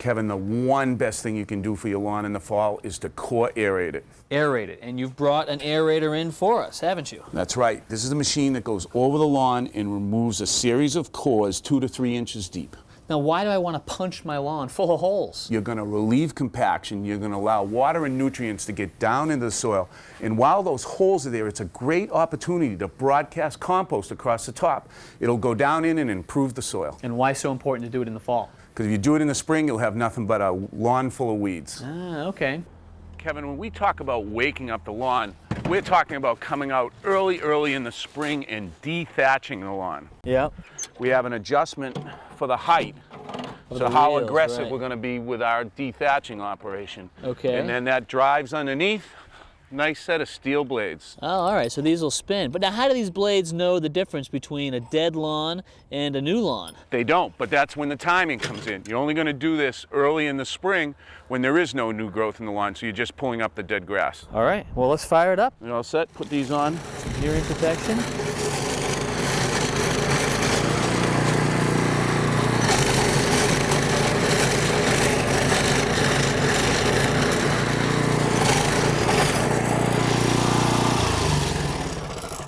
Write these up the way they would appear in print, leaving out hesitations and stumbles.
Kevin, the one best thing you can do for your lawn in the fall is to core aerate it. Aerate it, and you've brought an aerator in for us, haven't you? That's right. This is a machine that goes over the lawn and removes a series of cores 2 to 3 inches deep. Now, why do I want to punch my lawn full of holes? You're going to relieve compaction. You're going to allow water and nutrients to get down into the soil. And while those holes are there, it's a great opportunity to broadcast compost across the top. It'll go down in and improve the soil. And why so important to do it in the fall? Because if you do it in the spring, you'll have nothing but a lawn full of weeds. Ah, okay. Kevin, when we talk about waking up the lawn, we're talking about coming out early in the spring and dethatching the lawn. Yep. We have an adjustment for the height, Of so the how wheels, aggressive right. we're going to be with our dethatching operation. Okay. And then that drives underneath. Nice set of steel blades. Oh, all right, so these will spin. But now how do these blades know the difference between a dead lawn and a new lawn? They don't, but that's when the timing comes in. You're only going to do this early in the spring when there is no new growth in the lawn, so you're just pulling up the dead grass. All right, well, let's fire it up. You all set? Put these on. Hearing protection.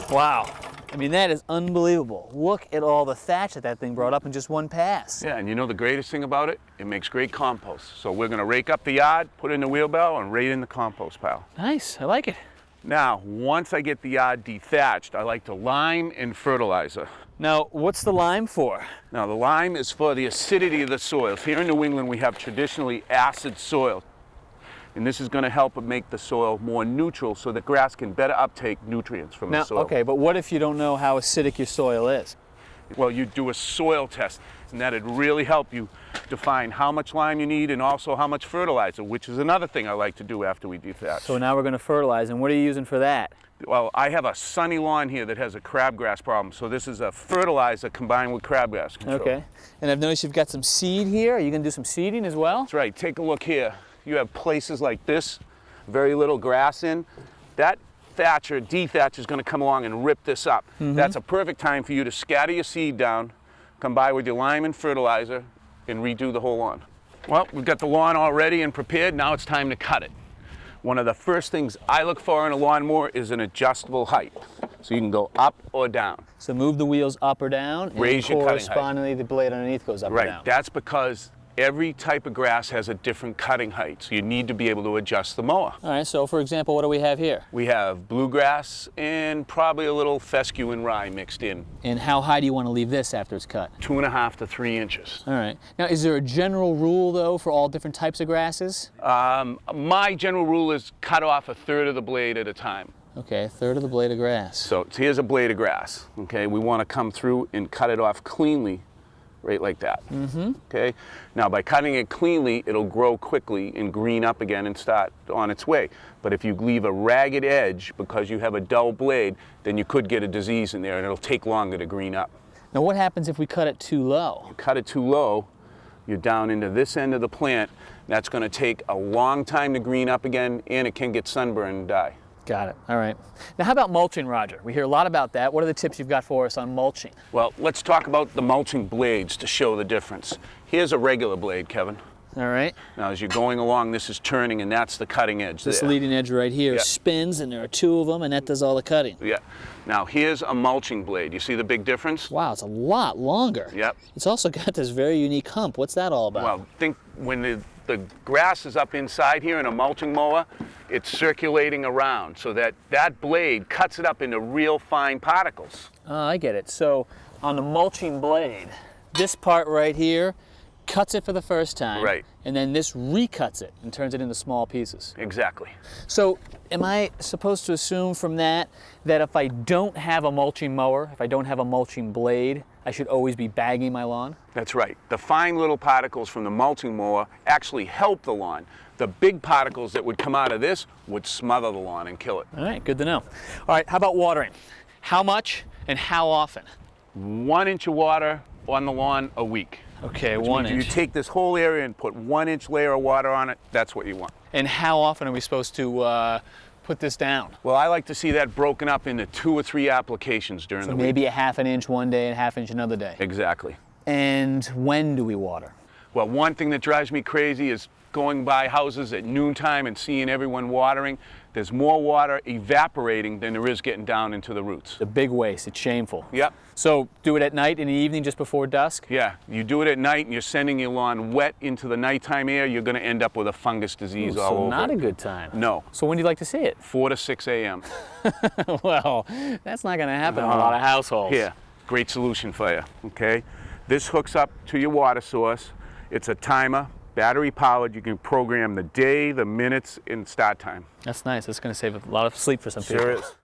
Wow. I mean, that is unbelievable. Look at all the thatch that thing brought up in just one pass. Yeah, and you know the greatest thing about it? It makes great compost. So we're going to rake up the yard, put it in the wheelbarrow, and rake in the compost pile. Nice, I like it. Now, once I get the yard dethatched, I like to lime and fertilizer. Now, what's the lime for? Now, the lime is for the acidity of the soils. Here in New England, we have traditionally acid soil. And this is going to help make the soil more neutral so that grass can better uptake nutrients from the soil. Okay, but what if you don't know how acidic your soil is? Well, you do a soil test, and that'd really help you define how much lime you need and also how much fertilizer, which is another thing I like to do after we dethatch. So now we're going to fertilize, and what are you using for that? Well, I have a sunny lawn here that has a crabgrass problem, so this is a fertilizer combined with crabgrass control. Okay, and I've noticed you've got some seed here. Are you going to do some seeding as well? That's right. Take a look here. You have places like this, very little grass in. That thatcher, dethatcher, is going to come along and rip this up. That's a perfect time for you to scatter your seed down, come by with your lime and fertilizer, and redo the whole lawn. Well, we've got the lawn all ready and prepared. Now it's time to cut it. One of the first things I look for in a lawnmower is an adjustable height. So you can go up or down. So move the wheels up or down, Raise and your cutting height. correspondingly the blade underneath goes up or down. Right, that's because every type of grass has a different cutting height, so you need to be able to adjust the mower. All right, so for example, what do we have here? We have bluegrass and probably a little fescue and rye mixed in. And how high do you want to leave this after it's cut? 2.5 to 3 inches. All right. Now, is there a general rule, though, for all different types of grasses? My general rule is cut off 1/3 of the blade at a time. Okay, 1/3 of the blade of grass. So here's a blade of grass, okay? We want to come through and cut it off cleanly, right like that, okay? Now, by cutting it cleanly, it'll grow quickly and green up again and start on its way. But if you leave a ragged edge because you have a dull blade, then you could get a disease in there and it'll take longer to green up. Now, what happens if we cut it too low? You cut it too low, you're down into this end of the plant. That's going to take a long time to green up again, and it can get sunburned and die. Got it. All right. Now, how about mulching, Roger? We hear a lot about that. What are the tips you've got for us on mulching? Well, let's talk about the mulching blades to show the difference. Here's a regular blade, Kevin. All right. Now, as you're going along, this is turning, and that's the cutting edge This there. leading edge right here Yeah. spins, and there are 2 of them, and that does all the cutting. Yeah. Now, here's a mulching blade. You see the big difference? Wow, it's a lot longer. Yep. It's also got this very unique hump. What's that all about? Well, think when the grass is up inside here in a mulching mower, it's circulating around so that that blade cuts it up into real fine particles. I get it. So on the mulching blade, this part right here cuts it for the first time. Right. And then this recuts it and turns it into small pieces. Exactly. So am I supposed to assume from that that if I don't have a mulching mower, if I don't have a mulching blade, I should always be bagging my lawn? That's right. The fine little particles from the mulching mower actually help the lawn. The big particles that would come out of this would smother the lawn and kill it. All right, good to know. All right, how about watering? How much and how often? 1 inch of water on the lawn a week. Okay, Which 1 means inch. you take this whole area and put 1 inch layer of water on it, that's what you want. And how often are we supposed to put this down? Well, I like to see that broken up into 2 or 3 applications during So the week. maybe a 1/2 inch one day and a 1/2 inch another day. Exactly. And when do we water? Well, one thing that drives me crazy is going by houses at noontime and seeing everyone watering. There's more water evaporating than there is getting down into the roots. The big waste, it's shameful. Yep. So do it at night, in the evening, just before dusk? Yeah, you do it at night and you're sending your lawn wet into the nighttime air, you're going to end up with a fungus disease all over. So not a good time. No. So when do you like to see it? 4 to 6 a.m. Well, that's not going to happen in a lot of households. Here, great solution for you, okay? This hooks up to your water source. It's a timer, battery powered. You can program the day, the minutes, and start time. That's nice. That's going to save a lot of sleep for some people. Sure is.